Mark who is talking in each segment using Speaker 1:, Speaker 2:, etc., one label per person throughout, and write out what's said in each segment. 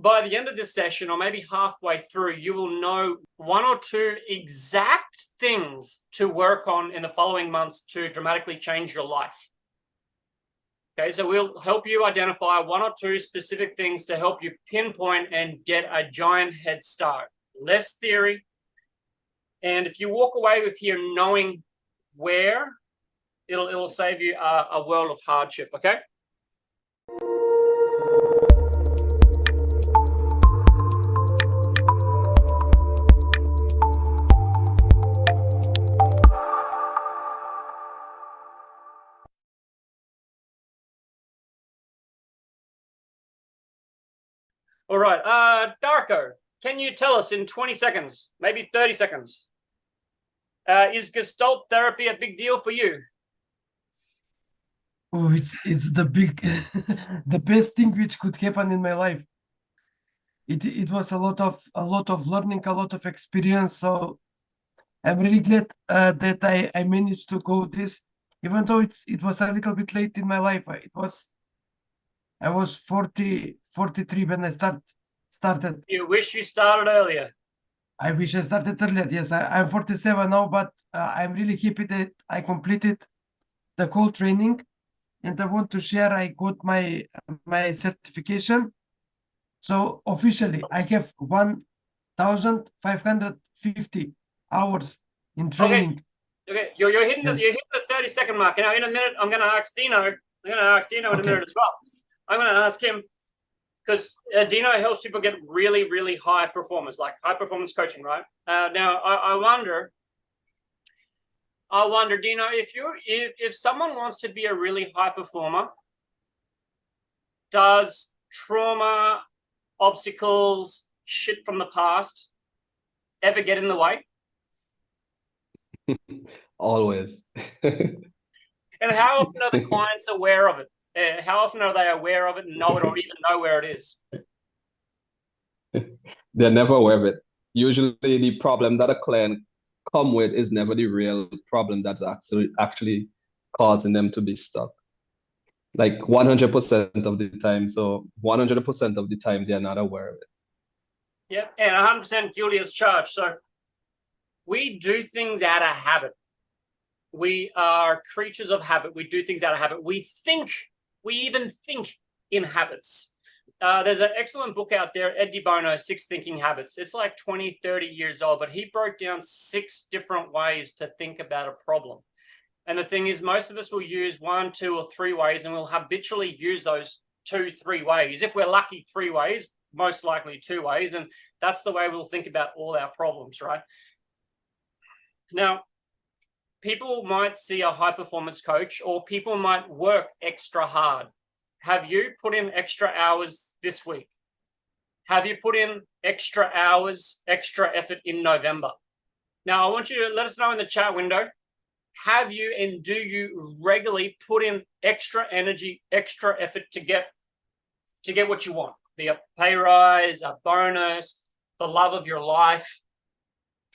Speaker 1: by the end of this session, or maybe halfway through, you will know one or two exact things to work on in the following months to dramatically change your life. Okay, so we'll help you identify one or two specific things to help you pinpoint and get a giant head start. Less theory. And if you walk away with here knowing where, it'll save you a world of hardship, okay? All right, Darko, can you tell us in 20 seconds, maybe 30 seconds, is Gestalt therapy a big deal for you?
Speaker 2: Oh, it's the big, the best thing which could happen in my life. It was a lot of learning, a lot of experience. So I'm really glad that I managed to go this, even though it was a little bit late in my life. I was 43 when I started.
Speaker 1: You wish you started earlier.
Speaker 2: I wish I started earlier. Yes, I'm 47 now, but I'm really happy that I completed the whole training, and I want to share. I got my certification, so officially I have 1,550 hours in training.
Speaker 1: Okay, you're hitting
Speaker 2: Yes.
Speaker 1: you're hitting the 30-second mark. Now, in a minute, I'm going to ask Dino. In a minute as well. I'm going to ask him, because Dino helps people get really, really high performers, like high performance coaching, right? Now, I wonder, Dino, if someone wants to be a really high performer, does trauma, obstacles, shit from the past ever get in the way?
Speaker 3: Always.
Speaker 1: And how often are the clients aware of it? How often are they aware of it and know it, or even know where it is?
Speaker 3: They're never aware of it. Usually the problem that a client come with is never the real problem that's actually causing them to be stuck. Like 100% of the time. So 100% of the time they're not aware of it.
Speaker 1: Yeah, and 100% guilty as charged. So we do things out of habit. We are creatures of habit. We do things out of habit. We even think in habits. There's an excellent book out there, Ed DeBono, 6 Thinking Habits. It's like 20, 30 years old, but he broke down 6 different ways to think about a problem. And the thing is, most of us will use 1, 2, or 3 ways, and we'll habitually use those 2, 3 ways. If we're lucky, 3 ways, most likely 2 ways. And that's the way we'll think about all our problems, right? Now, people might see a high performance coach, or people might work extra hard. Have you put in extra hours this week? Have you put in extra hours, extra effort in November? Now, I want you to let us know in the chat window, have you and do you regularly put in extra energy, extra effort to get what you want? Be a pay rise, a bonus, the love of your life,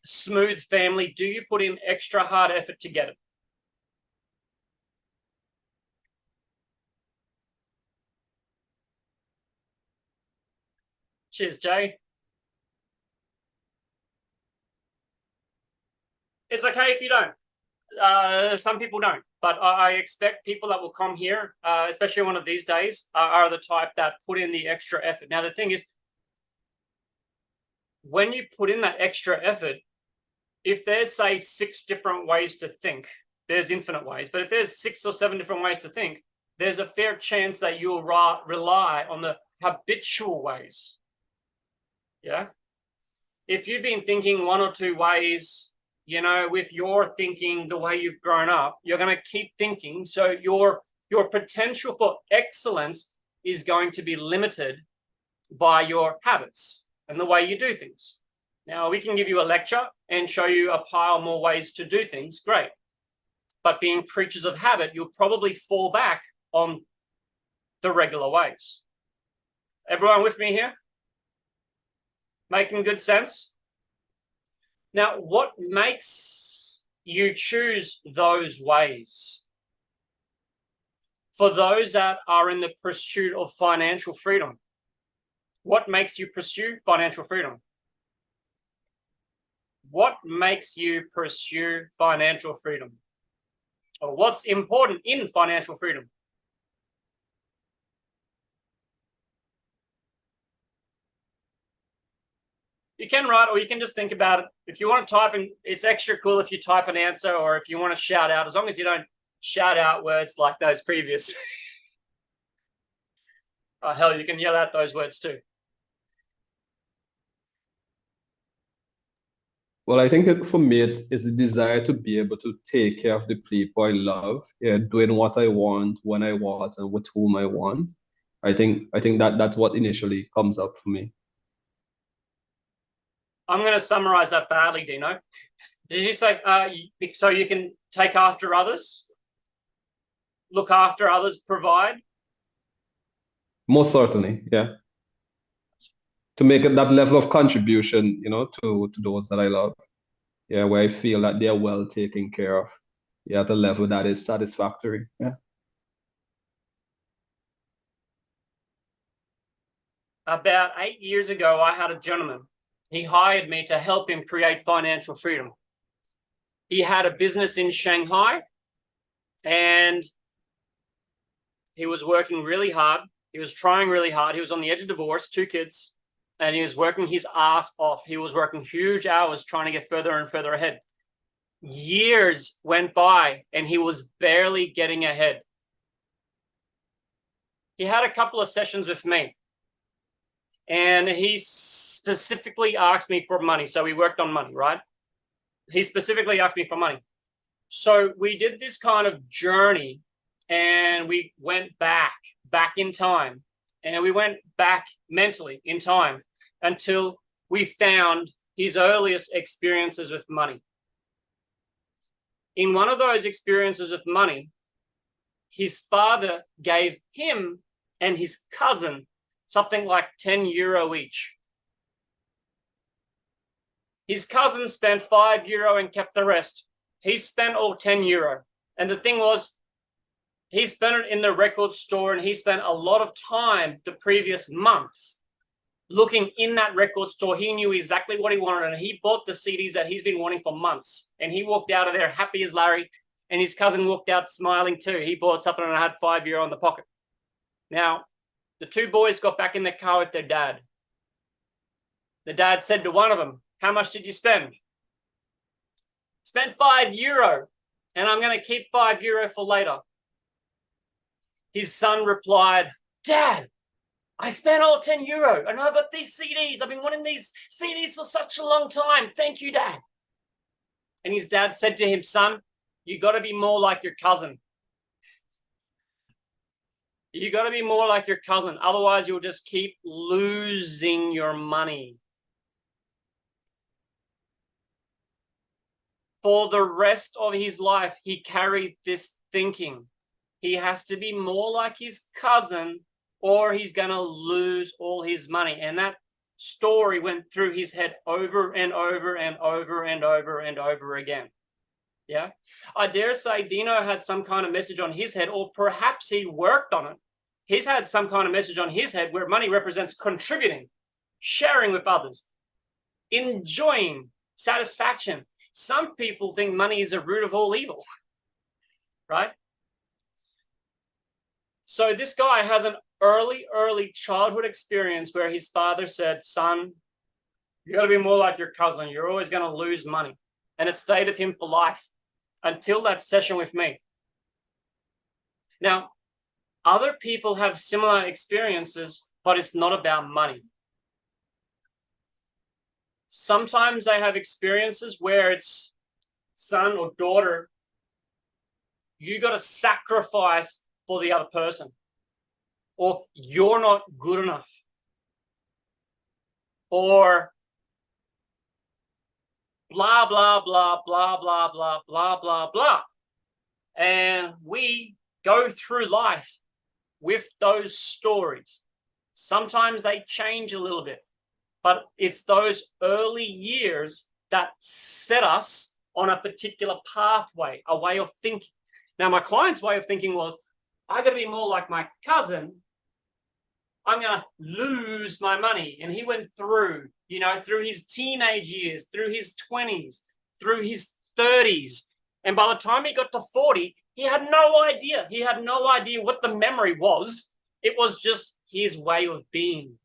Speaker 1: smooth family. Do you put in extra hard effort to get it? Cheers, Jay. It's okay if you don't. Some people don't, but I expect people that will come here, especially one of these days, are the type that put in the extra effort. Now, the thing is, when you put in that extra effort, if there's, say, 6 different ways to think, there's infinite ways, but if there's 6 or 7 different ways to think, there's a fair chance that you'll rely on the habitual ways. Yeah. If you've been thinking 1 or 2 ways, you know, with your thinking the way you've grown up, you're going to keep thinking. So your potential for excellence is going to be limited by your habits and the way you do things. Now, we can give you a lecture and show you a pile more ways to do things. Great. But being creatures of habit, you'll probably fall back on the regular ways. Everyone with me here? Making good sense? Now, what makes you choose those ways? For those that are in the pursuit of financial freedom, What makes you pursue financial freedom? What makes you pursue financial freedom? Or what's important in financial freedom? You can write, or you can just think about it. If you want to type in, it's extra cool if you type an answer, or if you want to shout out, as long as you don't shout out words like those previous. Oh, hell, you can yell out those words too.
Speaker 3: Well, I think for me, it's a desire to be able to take care of the people I love, yeah, doing what I want, when I want, and with whom I want. I think that's what initially comes up for me.
Speaker 1: I'm going to summarize that badly, Dino. Did you say so you can take after others, look after others, provide?
Speaker 3: Most certainly, yeah. To make that level of contribution, to those that I love. Yeah, where I feel that they're well taken care of. Yeah, at a level that is satisfactory. Yeah.
Speaker 1: About 8 years ago, I had a gentleman. He hired me to help him create financial freedom. He had a business in Shanghai, and he was working really hard. He was trying really hard. He was on the edge of divorce, 2 kids, and he was working his ass off. He was working huge hours trying to get further and further ahead. Years went by, and he was barely getting ahead. He had a couple of sessions with me, and he specifically asked me for money. So we worked on money, right? He specifically asked me for money. So we did this kind of journey, and we went back in time, and we went back mentally in time until we found his earliest experiences with money. In one of those experiences with money, his father gave him and his cousin something like 10 euro each. His cousin spent 5 euro and kept the rest. He spent all 10 euro. And the thing was, he spent it in the record store, and he spent a lot of time the previous month looking in that record store. He knew exactly what he wanted, and he bought the CDs that he's been wanting for months. And he walked out of there happy as Larry, and his cousin walked out smiling too. He bought something and had 5 euro in the pocket. Now, the 2 boys got back in the car with their dad. The dad said to one of them, "How much did you spend?" "Spent 5 euro, and I'm going to keep 5 euro for later." His son replied, "Dad, I spent all 10 euro, and I got these CDs. I've been wanting these CDs for such a long time. Thank you, Dad." And his dad said to him, "Son, you got to be more like your cousin. You got to be more like your cousin. Otherwise, you'll just keep losing your money." For the rest of his life, he carried this thinking. He has to be more like his cousin, or he's going to lose all his money. And that story went through his head over and over and over and over and over again. Yeah. I dare say Dino had some kind of message on his head, or perhaps he worked on it. He's had some kind of message on his head where money represents contributing, sharing with others, enjoying, satisfaction. Some people think money is the root of all evil, right? So this guy has an early childhood experience where his father said, "Son, you got to be more like your cousin. You're always going to lose money." And it stayed with him for life until that session with me. Now, other people have similar experiences, but it's not about money. Sometimes they have experiences where it's, "Son or daughter, you got to sacrifice for the other person," or "You're not good enough," or blah, blah, blah, blah, blah, blah, blah, blah, blah. And we go through life with those stories. Sometimes they change a little bit, but it's those early years that set us on a particular pathway, a way of thinking. Now, my client's way of thinking was, "I got to be more like my cousin. I'm going to lose my money. And he went through, through his teenage years, through his 20s, through his 30s. And by the time he got to 40, he had no idea. He had no idea what the memory was. It was just his way of being.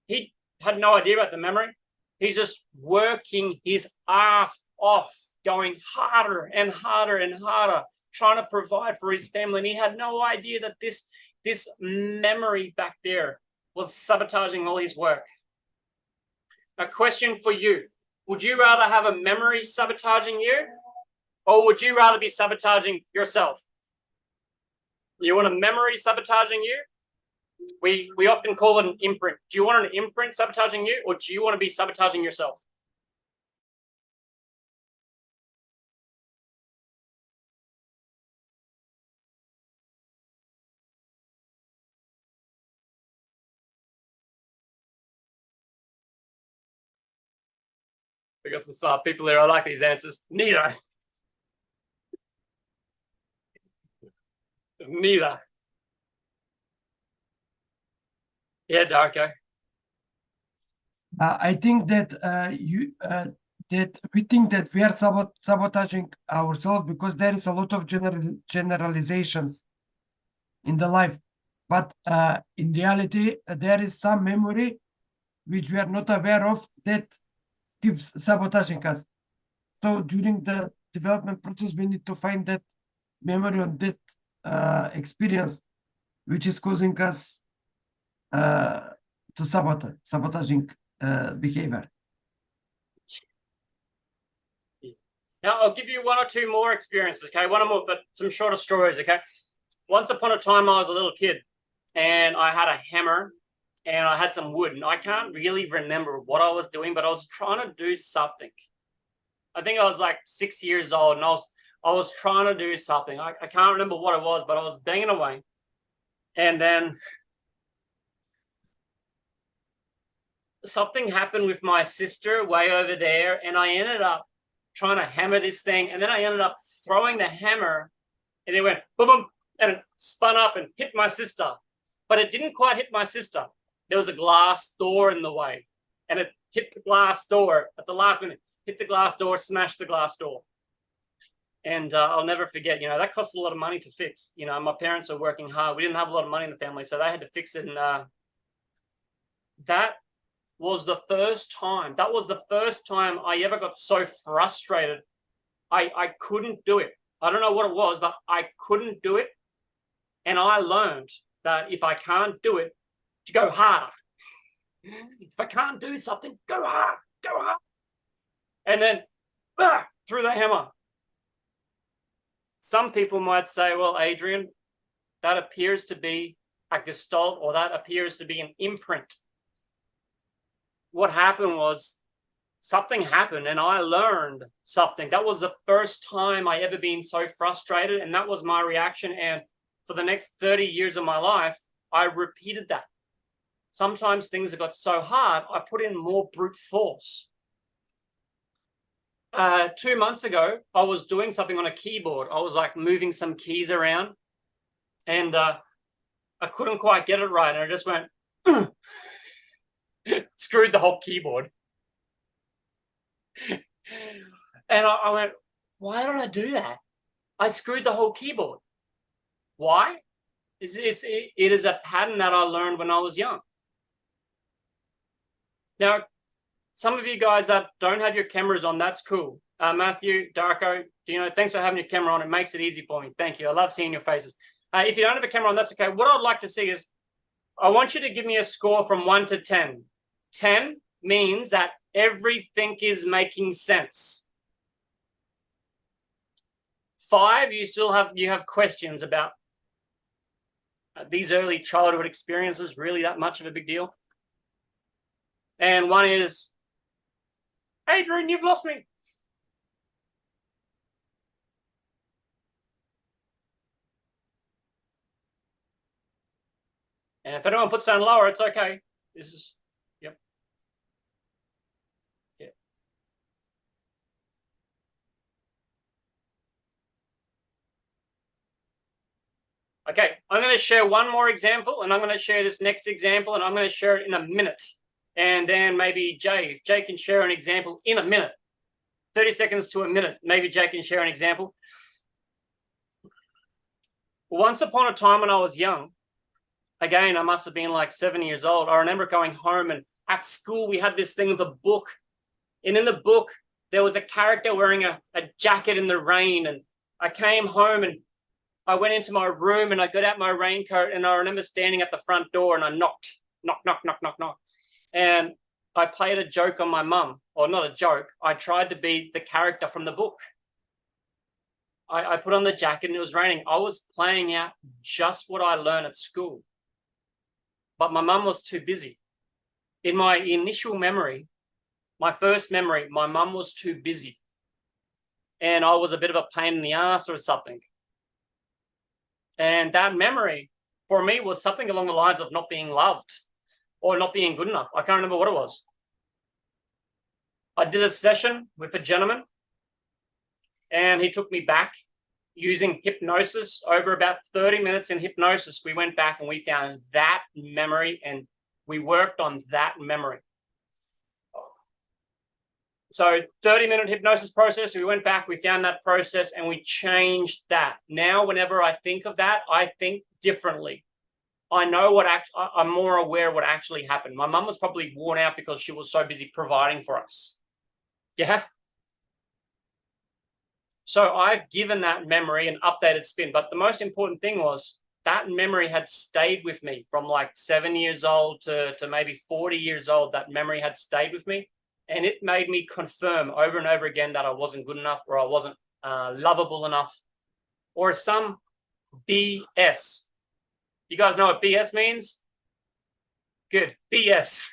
Speaker 1: He had no idea about the memory. He's just working his ass off, going harder and harder and harder, trying to provide for his family. And he had no idea that this memory back there was sabotaging all his work. A question for you. Would you rather have a memory sabotaging you, or would you rather be sabotaging yourself? You want a memory sabotaging you? We often call it an imprint. Do you want an imprint sabotaging you, or do you want to be sabotaging yourself? Because some people there, I like these answers. Neither. Neither. Yeah, Darko.
Speaker 2: I think that that we think that we are sabotaging ourselves because there is a lot of generalizations in the life, but in reality there is some memory which we are not aware of that keeps sabotaging us. So during the development process, we need to find that memory on that experience which is causing us to sabotaging behavior.
Speaker 1: Now, I'll give you one or two more experiences, okay? One or more, but some shorter stories, okay? Once upon a time, I was a little kid, and I had a hammer, and I had some wood, and I can't really remember what I was doing, but I was trying to do something. I think I was like 6 years old, and I was trying to do something. I can't remember what it was, but I was banging away. And then something happened with my sister way over there, and I ended up trying to hammer this thing, and then I ended up throwing the hammer, and it went boom, boom, and it spun up and hit my sister. But it didn't quite hit my sister. There was a glass door in the way, and it hit the glass door at the last minute. Hit the glass door, smashed the glass door. And I'll never forget, that cost a lot of money to fix. My parents were working hard. We didn't have a lot of money in the family, so they had to fix it. And that was the first time. That was the first time I ever got so frustrated. I couldn't do it. I don't know what it was, but I couldn't do it. And I learned that if I can't do it, to go harder. If I can't do something, go hard, go hard. And then through the hammer. Some people might say, well, Adrian, that appears to be a gestalt, or that appears to be an imprint. What happened was something happened, and I learned something. That was the first time I ever been so frustrated, and that was my reaction. And for the next 30 years of my life, I repeated that. Sometimes things have got so hard, I put in more brute force. 2 months ago, I was doing something on a keyboard. I was like moving some keys around, and I couldn't quite get it right. And I just went, screwed the whole keyboard. And I went, why did I do that? I screwed the whole keyboard. Why? It is a pattern that I learned when I was young. Now, some of you guys that don't have your cameras on, that's cool. Matthew, Darko, thanks for having your camera on. It makes it easy for me. Thank you. I love seeing your faces. If you don't have a camera on, that's okay. What I'd like to see is, I want you to give me a score from 1 to 10. 10 means that everything is making sense. 5, you have questions about these early childhood experiences really that much of a big deal. And 1 is, Adrian, you've lost me. And if anyone puts down lower, it's okay. This is, yep. Yeah. Okay, I'm going to share one more example, and I'm going to share this next example, and I'm going to share it in a minute. And then maybe Jay, if Jay can share an example in a minute, 30 seconds to a minute, maybe Jay can share an example. Once upon a time when I was young, again, I must have been like 7 years old. I remember going home, and at school, we had this thing with a book. And in the book, there was a character wearing a jacket in the rain. And I came home and I went into my room and I got out my raincoat, and I remember standing at the front door and I knocked, knock, knock, knock, knock, knock. And I played a joke on my mum, or not a joke. I tried to be the character from the book. I put on the jacket and it was raining. I was playing out just what I learned at school. But my mum was too busy. In my initial memory, my first memory, my mum was too busy. And I was a bit of a pain in the ass or something. And that memory for me was something along the lines of not being loved or not being good enough. I can't remember what it was. I did a session with a gentleman, and he took me back using hypnosis. Over about 30 minutes in hypnosis, we went back and we found that memory and we worked on that memory. So 30-minute hypnosis process, we went back, we found that process, and we changed that. Now, whenever I think of that, I think differently. I know I'm more aware of what actually happened. My mum was probably worn out because she was so busy providing for us. Yeah. So I've given that memory an updated spin. But the most important thing was that memory had stayed with me from like 7 years old to maybe 40 years old. That memory had stayed with me. And it made me confirm over and over again that I wasn't good enough, or I wasn't lovable enough, or some BS. You guys know what BS means? Good. BS.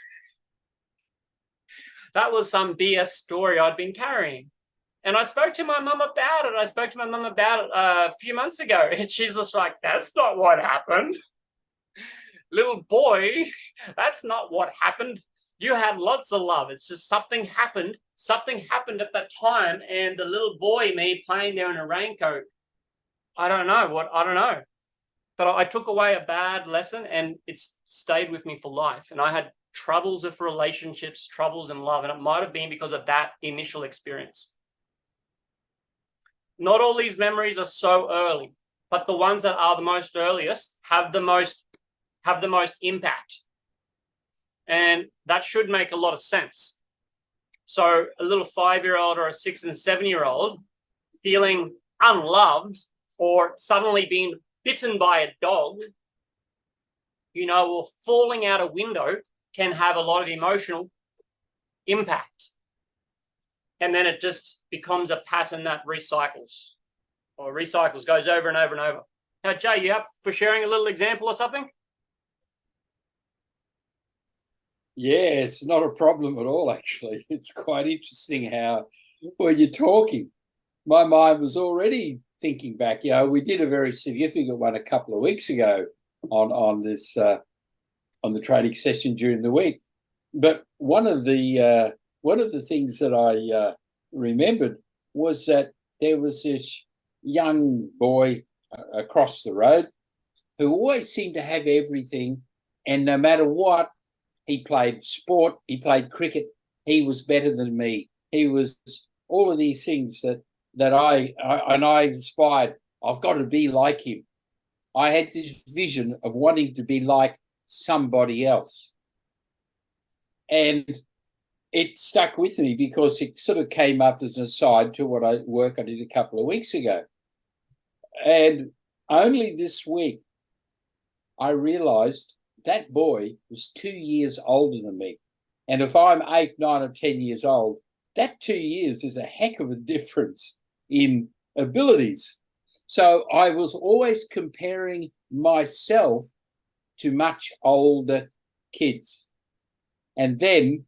Speaker 1: That was some BS story I'd been carrying. And I spoke to my mum about it. I spoke to my mum about it a few months ago. And she's just like, that's not what happened. Little boy, that's not what happened. You had lots of love. It's just something happened. Something happened at that time. And the little boy, me playing there in a raincoat, I don't know. But I took away a bad lesson, and it's stayed with me for life. And I had troubles with relationships, troubles in love. And it might have been because of that initial experience. Not all these memories are so early, but the ones that are the most earliest have the most impact. And that should make a lot of sense. So a little 5-year-old or a 6 and 7-year-old feeling unloved, or suddenly being bitten by a dog, or falling out a window, can have a lot of emotional impact. And then it just becomes a pattern that recycles, goes over and over and over. Now, Jay, you up for sharing a little example or something?
Speaker 4: Yeah, it's not a problem at all, actually. It's quite interesting how, when you're talking, my mind was already thinking back. We did a very significant one a couple of weeks ago on this on the training session during the week. But one of the things that I remembered was that there was this young boy across the road who always seemed to have everything, and no matter what, he played sport, he played cricket, he was better than me. He was all of these things that I inspired. I've got to be like him. I had this vision of wanting to be like somebody else. And it stuck with me because it sort of came up as an aside to what work I did a couple of weeks ago. And only this week, I realized that boy was 2 years older than me. And if I'm 8, 9, or 10 years old, that 2 years is a heck of a difference in abilities. So I was always comparing myself to much older kids. And then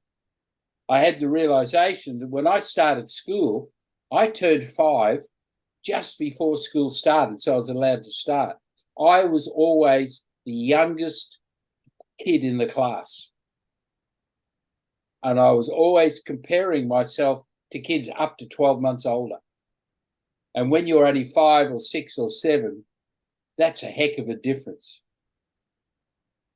Speaker 4: I had the realization that when I started school, I turned 5 just before school started, so I was allowed to start. I was always the youngest kid in the class. And I was always comparing myself to kids up to 12 months older. And when you're only 5 or 6 or 7, that's a heck of a difference.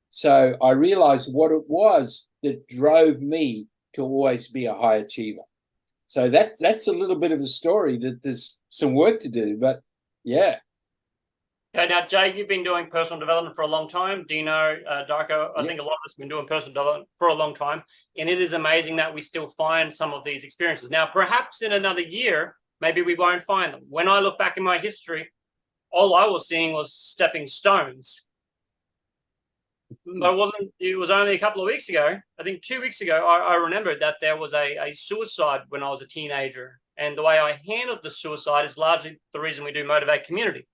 Speaker 4: So I realized what it was that drove me to always be a high achiever. So that's a little bit of a story that there's some work to do, but yeah.
Speaker 1: Okay, now, Jay, you've been doing personal development for a long time. Dino, Darko, I think a lot of us have been doing personal development for a long time. And it is amazing that we still find some of these experiences. Now, perhaps in another year, maybe we won't find them. When I look back in my history, all I was seeing was stepping stones. But it was only a couple of weeks ago, I think 2 weeks ago, I remembered that there was a suicide when I was a teenager. And the way I handled the suicide is largely the reason we do Motivate Community.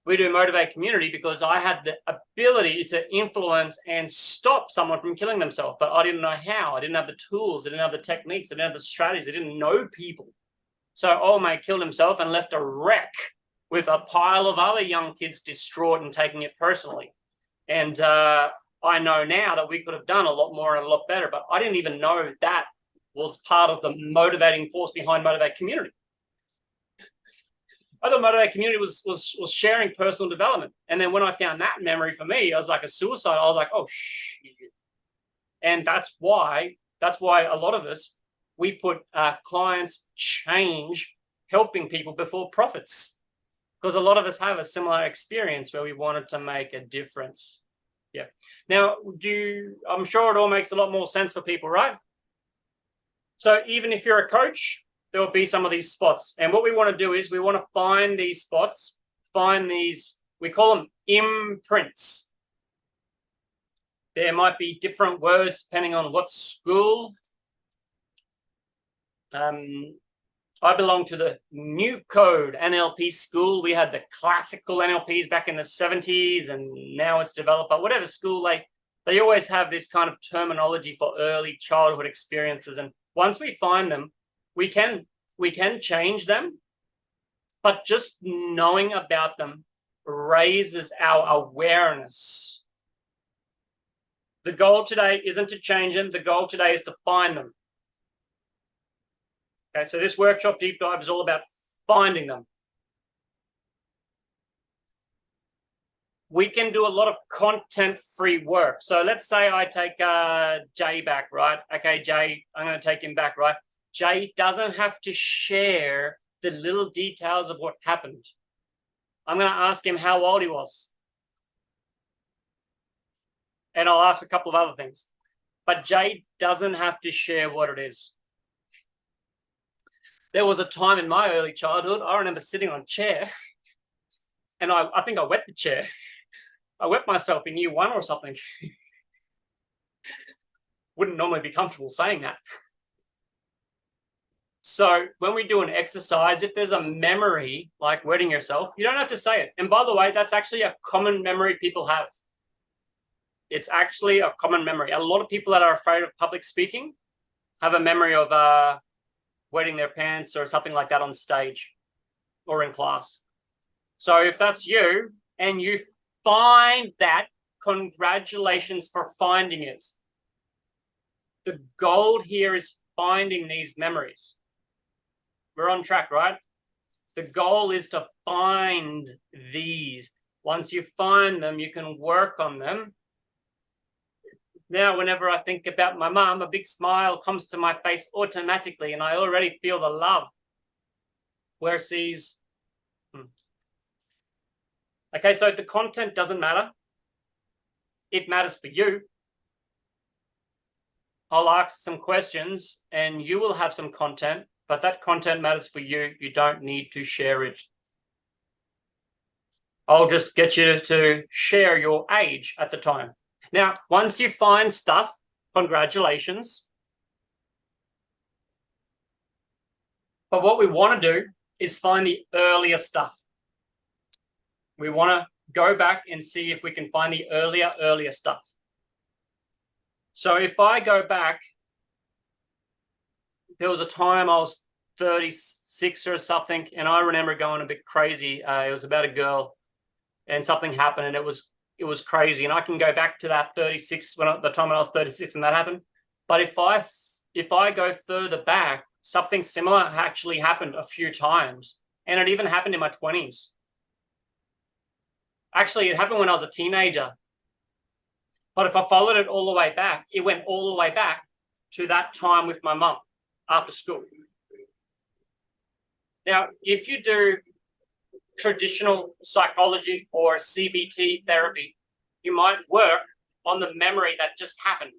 Speaker 1: We do Motivate Community because I had the ability to influence and stop someone from killing themselves, but I didn't know how. I didn't have the tools. I didn't have the techniques. I didn't have the strategies. I didn't know people. So old mate killed himself and left a wreck with a pile of other young kids distraught and taking it personally. And I know now that we could have done a lot more and a lot better, but I didn't even know that was part of the motivating force behind Motivate Community. I thought Motivate Community was sharing personal development. And then when I found that memory for me, I was like a suicide. I was like, oh, shit. And that's why a lot of us, we put clients change helping people before profits. Because a lot of us have a similar experience where we wanted to make a difference. Yeah. Now, I'm sure it all makes a lot more sense for people, right? So even if you're a coach, there will be some of these spots. And what we want to do is we want to find these spots, we call them imprints. There might be different words depending on what school. I belong to the new code NLP school. We had the classical NLPs back in the 70s, and now it's developed. But whatever school, they always have this kind of terminology for early childhood experiences. And once we find them, we can change them, but just knowing about them raises our awareness. The goal today isn't to change them. The goal today is to find them. Okay, so this workshop deep dive is all about finding them. We can do a lot of content-free work. So let's say I take Jay back, right? Okay, Jay, I'm going to take him back, right? Jay doesn't have to share the little details of what happened. I'm going to ask him how old he was. And I'll ask a couple of other things. But Jay doesn't have to share what it is. There was a time in my early childhood, I remember sitting on a chair, and I think I wet the chair. I wet myself in year 1 or something. Wouldn't normally be comfortable saying that. So when we do an exercise, if there's a memory like wetting yourself, you don't have to say it. And by the way, that's actually a common memory people have. It's actually a common memory. A lot of people that are afraid of public speaking have a memory of wetting their pants or something like that on stage or in class. So if that's you and you find that, congratulations for finding it. The goal here is finding these memories. We're on track, right? The goal is to find these. Once you find them, you can work on them. Now, whenever I think about my mum, a big smile comes to my face automatically, and I already feel the love. Whereas okay, so the content doesn't matter. It matters for you. I'll ask some questions, and you will have some content, but that content matters for you. You don't need to share it. I'll just get you to share your age at the time. Now, once you find stuff, congratulations. But what we want to do is find the earlier stuff. We want to go back and see if we can find the earlier stuff. So if I go back, there was a time I was 36 or something, and I remember going a bit crazy. It was about a girl, and something happened, and it was crazy. And I can go back to that 36 the time when I was 36 and that happened. But if I go further back, something similar actually happened a few times, and it even happened in my 20s. Actually, it happened when I was a teenager. But if I followed it all the way back, it went all the way back to that time with my mum after school. Now, if you do traditional psychology or CBT therapy, you might work on the memory that just happened,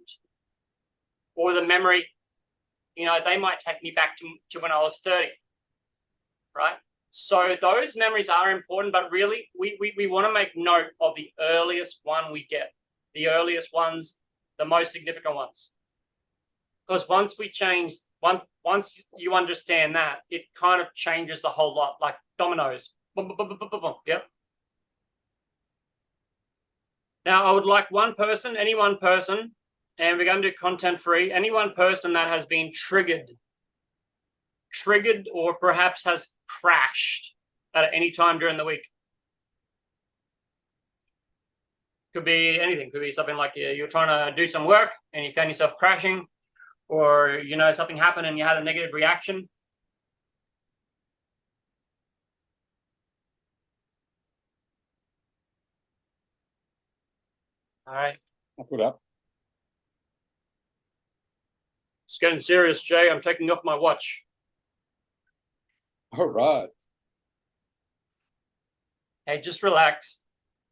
Speaker 1: or the memory, they might take me back to when I was 30, right? So those memories are important, but really we want to make note of the earliest one we get, the earliest ones, the most significant ones. Because once you understand that, it kind of changes the whole lot, like dominoes. Boom, boom, boom, boom, boom, boom. Yep. Now, I would like any one person, and we're going to do content free, any one person that has been triggered or perhaps has crashed at any time during the week. Could be anything. Could be something like you're trying to do some work and you found yourself crashing, or something happened and you had a negative reaction. All right.
Speaker 4: I'll put up.
Speaker 1: It's getting serious, Jay. I'm taking off my watch.
Speaker 4: All right.
Speaker 1: Hey, just relax.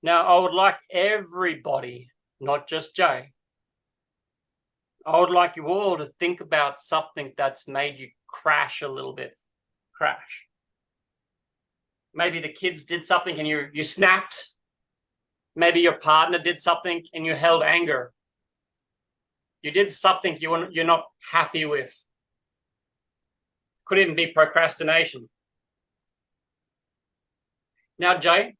Speaker 1: Now, I would like everybody, not just Jay, I would like you all to think about something that's made you crash a little bit. Crash. Maybe the kids did something and you snapped. Maybe your partner did something and you held anger. You did something you're not happy with. Could even be procrastination. Now, Jay,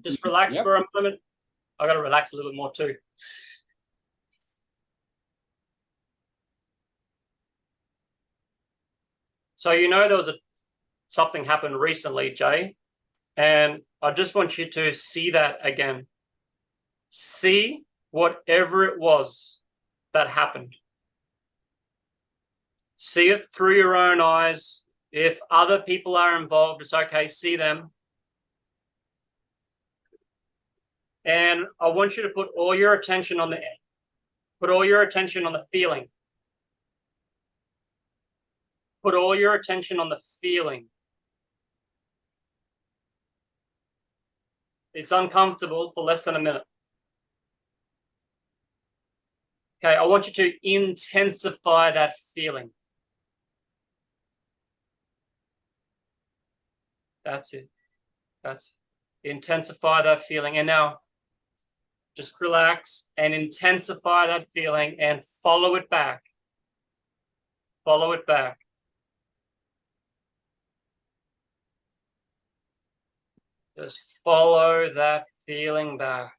Speaker 1: just relax for a moment. I got to relax a little bit more too. So there was something happened recently, Jay, and I just want you to see that again. See whatever it was that happened. See it through your own eyes. If other people are involved, it's okay, see them. And I want you to put all your attention on the feeling. Put all your attention on the feeling. It's uncomfortable for less than a minute. Okay, I want you to intensify that feeling. That's it. Intensify that feeling. And now, just relax and intensify that feeling and follow it back. Follow it back. Just follow that feeling back.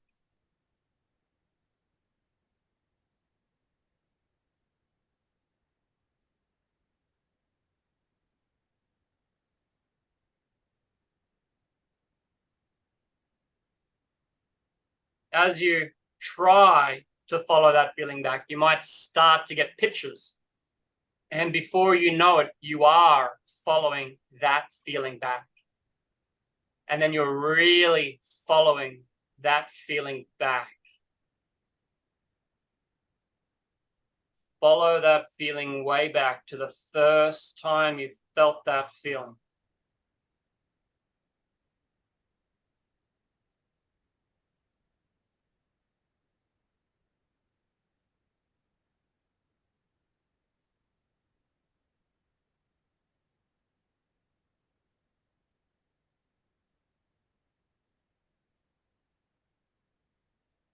Speaker 1: As you try to follow that feeling back, you might start to get pictures. And before you know it, you are following that feeling back. And then you're really following that feeling back. Follow that feeling way back to the first time you felt that feeling.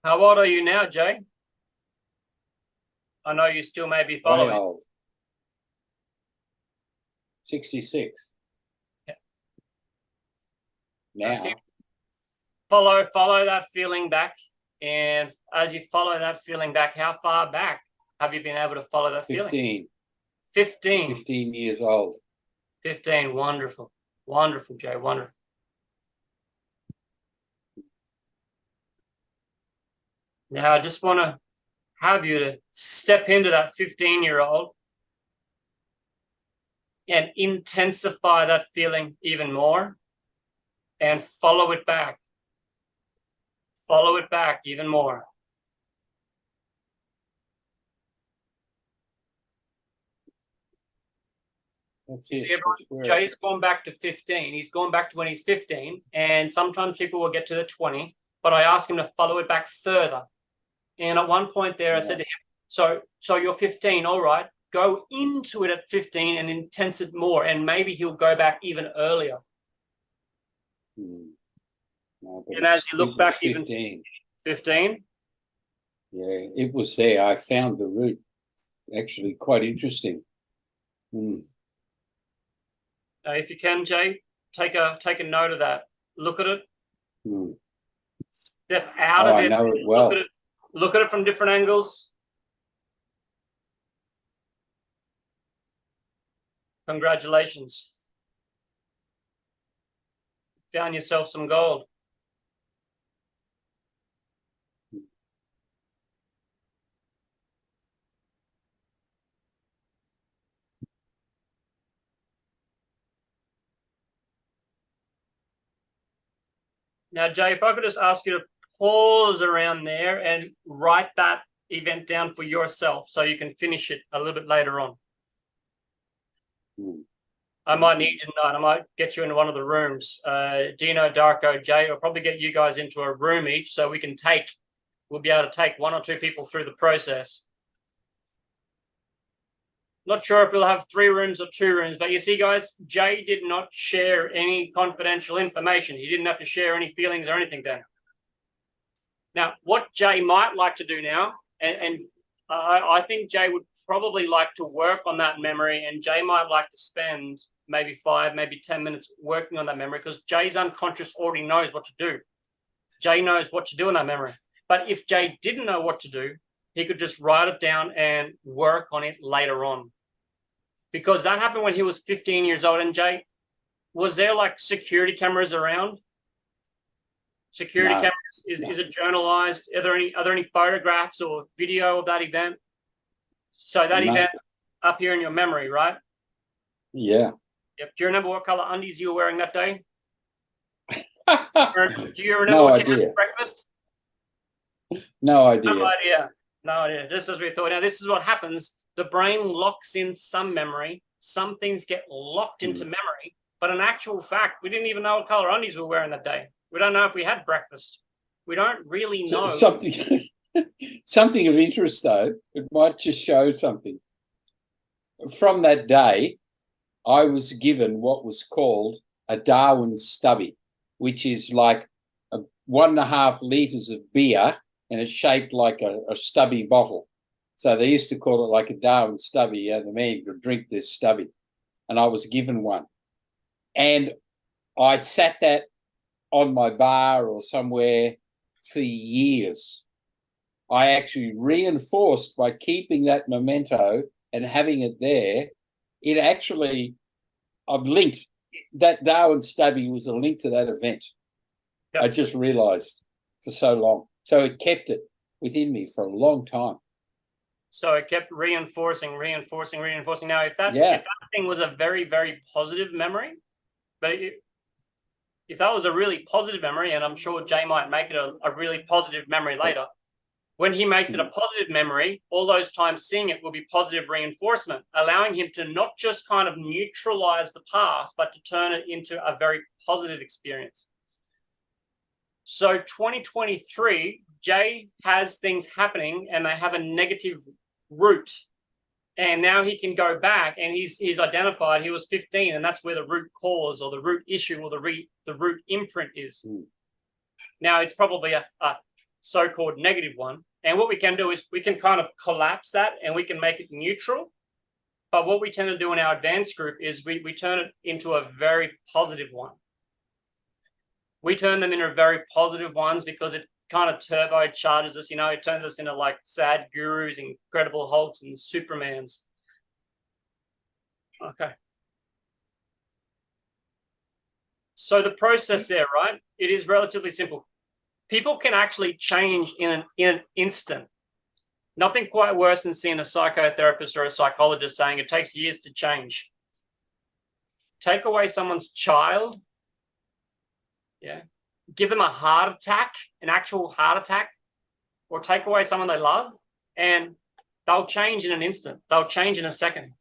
Speaker 1: How old are you now, Jay? I know you still may be following.
Speaker 4: Way old. 66.
Speaker 1: Yeah.
Speaker 4: Now.
Speaker 1: Okay. Follow that feeling back. And as you follow that feeling back, how far back have you been able to follow that
Speaker 4: 15.
Speaker 1: feeling? 15.
Speaker 4: 15 years old.
Speaker 1: 15. Wonderful. Wonderful, Jay. Wonderful. Now, I just want to have you to step into that 15-year-old and intensify that feeling even more. and follow it back. Follow it back even more.
Speaker 4: That's
Speaker 1: See,
Speaker 4: it.
Speaker 1: everyone,
Speaker 4: That's where-
Speaker 1: Jay's gone back to 15. He's gone back to when he's 15, and sometimes people will get to the 20, but I ask him to follow it back further. And at one point there, I said to him, so you're 15, all right, go into it at 15 and intense it more, and maybe he'll go back even earlier.
Speaker 4: No, but
Speaker 1: And as you look
Speaker 4: it was
Speaker 1: back even
Speaker 4: 15.
Speaker 1: 15,
Speaker 4: Yeah, it was there. I found the route. Actually, quite interesting.
Speaker 1: if you can, Jay, take a note of that. Look at it. Step out of
Speaker 4: I
Speaker 1: it.
Speaker 4: know it well.
Speaker 1: Look at it from different angles. Congratulations. Found yourself some gold. Now, Jay, if I could just ask you to pause around there and write that event down for yourself so you can finish it a little bit later on. I might need you tonight. I might get you into one of the rooms. Dino, Darko, Jay, I'll probably get you guys into a room each so we'll be able to take 1 or 2 people through the process. Not sure if we'll have 3 rooms or 2 rooms, but you see, guys, Jay did not share any confidential information. He didn't have to share any feelings or anything there. Now, what Jay might like to do now, and I think Jay would probably like to work on that memory, and Jay might like to spend maybe 5, maybe 10 minutes working on that memory, because Jay's unconscious already knows what to do. Jay knows what to do in that memory. But if Jay didn't know what to do, he could just write it down and work on it later on. Because that happened when he was 15 years old. And Jay, was there like security cameras around? Security cameras? Is it journalized? Are there any photographs or video of that event? So that event up here in your memory, right?
Speaker 4: Yeah.
Speaker 1: Yep. Do you remember what color undies you were wearing that day? Do you remember what you had for breakfast?
Speaker 4: No idea.
Speaker 1: No idea. Just as we thought. Now, this is what happens. The brain locks in some memory. Some things get locked into memory. But in actual fact, we didn't even know what color undies we were wearing that day. We don't know if we had breakfast. We don't really know.
Speaker 4: Something of interest, though. It might just show something. From that day, I was given what was called a Darwin stubby, which is like 1.5 liters of beer, and it's shaped like a stubby bottle. So they used to call it like a Darwin stubby. Yeah, the man could drink this stubby. And I was given one. And I sat that on my bar or somewhere for years. I actually reinforced by keeping that memento and having it there. It actually, I've linked, that Darwin stubby was a link to that event. Yep. I just realized for so long. So it kept it within me for a long time.
Speaker 1: So it kept reinforcing. Now, if that thing was a very, very positive memory, but if that was a really positive memory, and I'm sure Jay might make it a really positive memory later, when he makes it a positive memory, all those times seeing it will be positive reinforcement, allowing him to not just kind of neutralize the past, but to turn it into a very positive experience. So 2023, Jay has things happening and they have a negative root. And now he can go back and he's identified he was 15, and that's where the root cause or the root issue or the root imprint is. Now it's probably a so-called negative one. And what we can do is we can kind of collapse that and we can make it neutral. But what we tend to do in our advanced group is we turn it into a very positive one. We turn them into very positive ones because it kind of turbocharges us, it turns us into like sad gurus, Incredible Hulks and Supermans. Okay. So the process there, right? It is relatively simple. People can actually change in an instant. Nothing quite worse than seeing a psychotherapist or a psychologist saying it takes years to change. Take away someone's child, Yeah. Give them a heart attack, an actual heart attack, or take away someone they love, and they'll change in an instant. They'll change in a second.